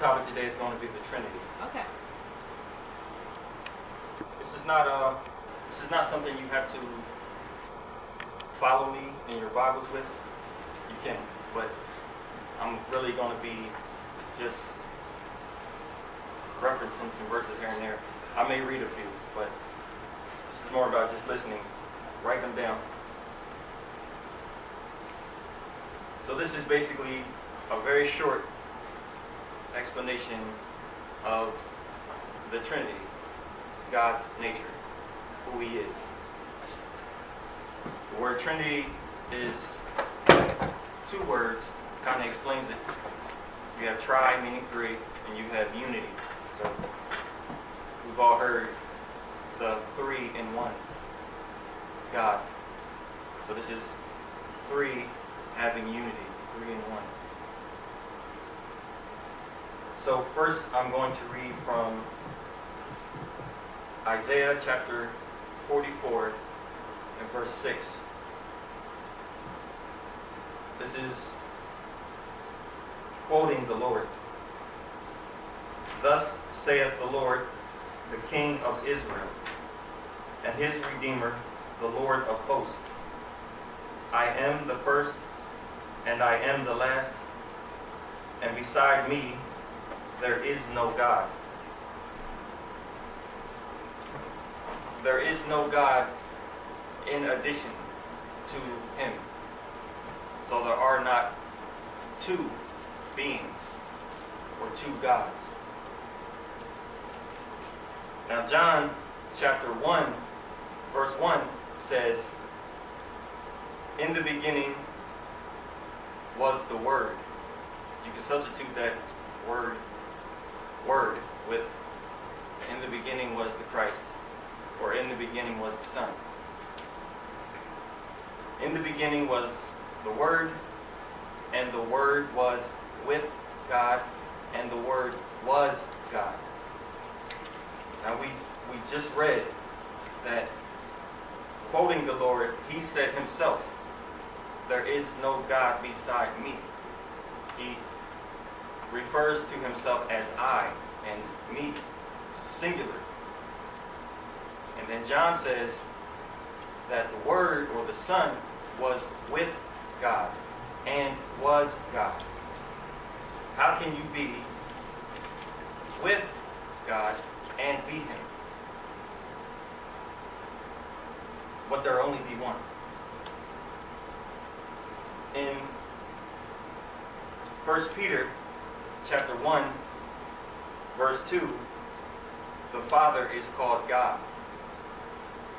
topic today is going to be the Trinity. Okay. This is not something you have to follow me in your Bibles with. You can, but I'm really going to be just referencing some verses here and there. I may read a few, but this is more about just listening. Write them down. So this is basically a very short explanation of the Trinity, God's nature, who He is. The word Trinity is two words, kind of explains it. You have tri, meaning three, and you have unity. So we've all heard the three in one, God. So this is three having unity, three in one. So first I'm going to read from Isaiah chapter 44 and verse 6. This is quoting the Lord. Thus saith the Lord, the King of Israel, and His Redeemer, the Lord of hosts. I am the first, and I am the last, and beside me there is no God. There is no God in addition to Him. So there are not two beings or two gods. Now John chapter 1 verse 1 says, in the beginning was the Word. You can substitute that word with in the beginning was the Christ, or in the beginning was the Son. In the beginning was the Word, and the Word was with God, and the Word was God. Now we just read that, quoting the Lord, He said Himself, there is no God beside me. He refers to Himself as I and me, singular. And then John says that the Word or the Son was with God and was God. How can you be with God and be Him? But there only be one. In 1 Peter chapter 1 verse 2, the Father is called God.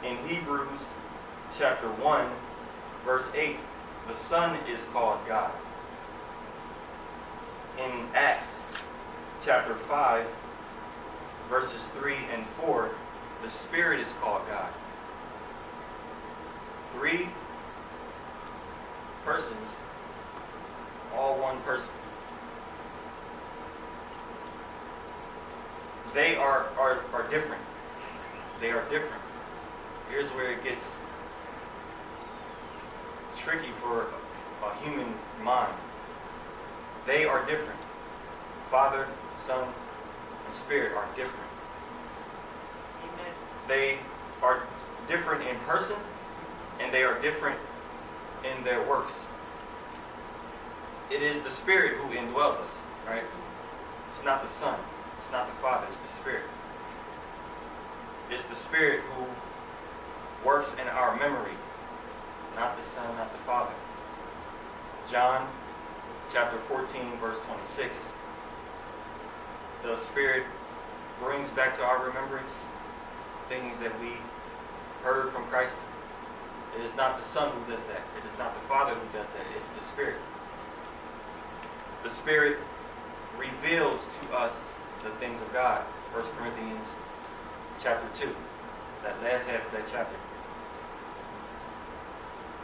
In Hebrews chapter 1 verse 8, the Son is called God. In Acts chapter 5 verses 3 and 4, the Spirit is called God. Three persons, all one person. They are different. They are different. Here's where it gets tricky for a human mind. They are different. Father, Son, and Spirit are different. Amen. They are different in person, and they are different in their works. It is the Spirit who indwells us, right? It's not the Son. It's not the Father. It's the Spirit. It's the Spirit who works in our memory, not the Son, not the Father. John chapter 14, verse 26. The Spirit brings back to our remembrance things that we heard from Christ. It is not the Son who does that. It is not the Father who does that. It's the Spirit. The Spirit reveals to us the things of God. 1 Corinthians chapter 2. That last half of that chapter.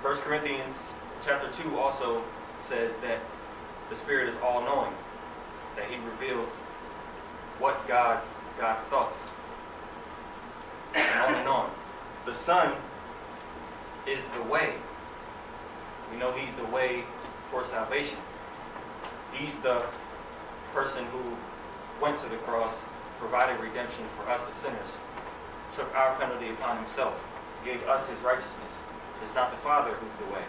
1 Corinthians chapter 2 also says that the Spirit is all-knowing. That He reveals what God's thoughts. And on. The Son is the way. We know He's the way for salvation. He's the person who went to the cross, provided redemption for us as sinners, took our penalty upon himself, gave us his righteousness. It is not the Father who's the way.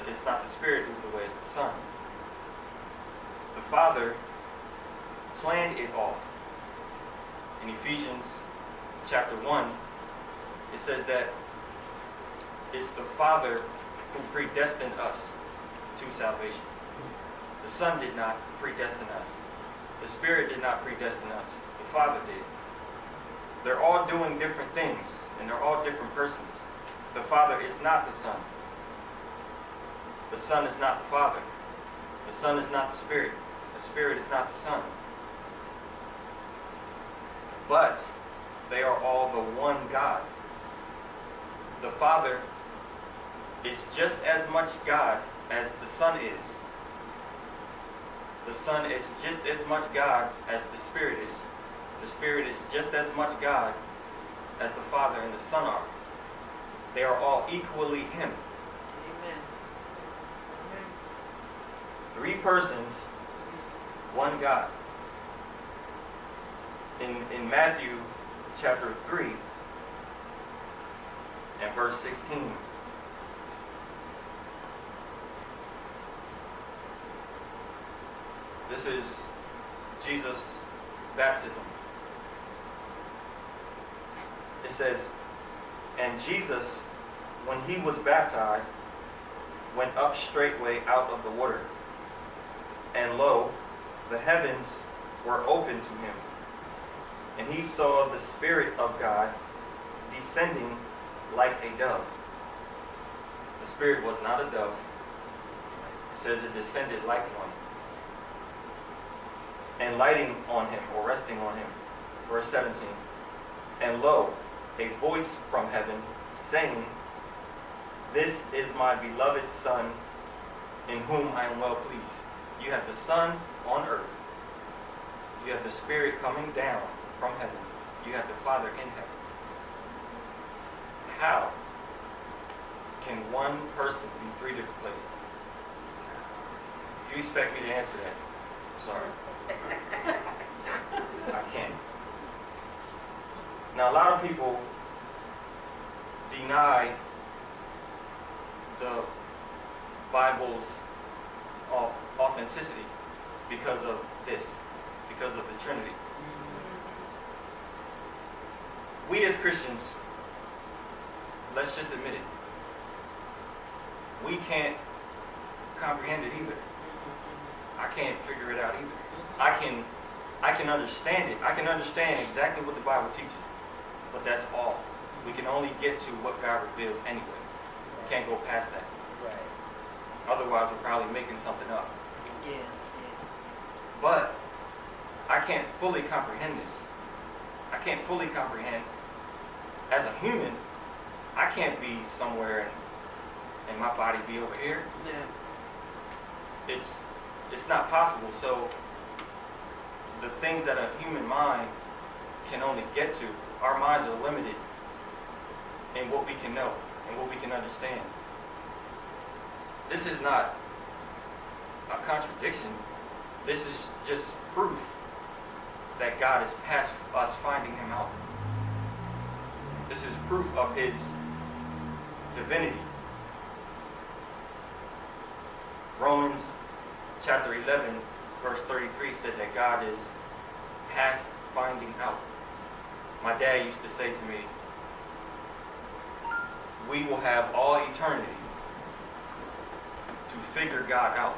It's not the Spirit who's the way, it's the Son. The Father planned it all. In Ephesians chapter 1, it says that it's the Father who predestined us to salvation. The Son did not predestine us. The Spirit did not predestine us. The Father did. They're all doing different things, and they're all different persons. The Father is not the Son. The Son is not the Father. The Son is not the Spirit. The Spirit is not the Son. But they are all the one God. The Father is just as much God as the Son is. The Son is just as much God as the Spirit is. The Spirit is just as much God as the Father and the Son are. They are all equally Him. Amen. Amen. 3 persons, one God. In Matthew chapter 3 and verse 16, this is Jesus' baptism. It says, "And Jesus, when he was baptized, went up straightway out of the water. And lo, the heavens were opened to him. And he saw the Spirit of God descending like a dove." The Spirit was not a dove. It says it descended like one. And lighting on him, or resting on him. Verse 17. "And lo, a voice from heaven saying, This is my beloved Son, in whom I am well pleased." You have the Son on earth. You have the Spirit coming down from heaven. You have the Father in heaven. How can one person be 3 different places? You expect me to answer that? I'm sorry. I can't. Now, a lot of people deny the Bible's authenticity because of this, because of the Trinity. We as Christians, let's just admit it, we can't comprehend it either. I can't figure it out either. I can understand it. I can understand exactly what the Bible teaches, but that's all. We can only get to what God reveals anyway. We can't go past that. Right. Otherwise, we're probably making something up. Yeah. But I can't fully comprehend this. I can't fully comprehend. As a human, I can't be somewhere and my body be over here. Yeah. It's not possible. So the things that a human mind can only get to, our minds are limited in what we can know and what we can understand. This is not a contradiction. This is just proof that God is past us finding him out. This is proof of his divinity. Romans chapter 11, verse 33 said that God is past finding out. My dad used to say to me, we will have all eternity to figure God out,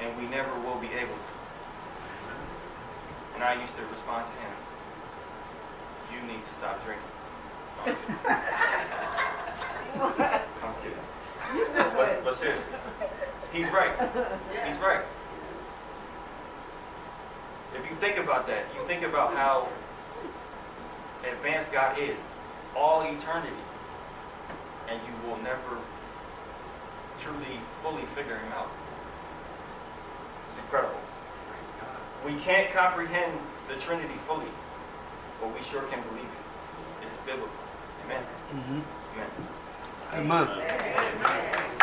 and we never will be able to. And I used to respond to him, you need to stop drinking. No, I'm kidding. But seriously, he's right. He's right. If you think about that, you think about how advanced God is, all eternity, and you will never truly, fully figure him out. It's incredible. We can't comprehend the Trinity fully, but we sure can believe it. It's biblical. Amen? Mm-hmm. Amen. Amen. Amen.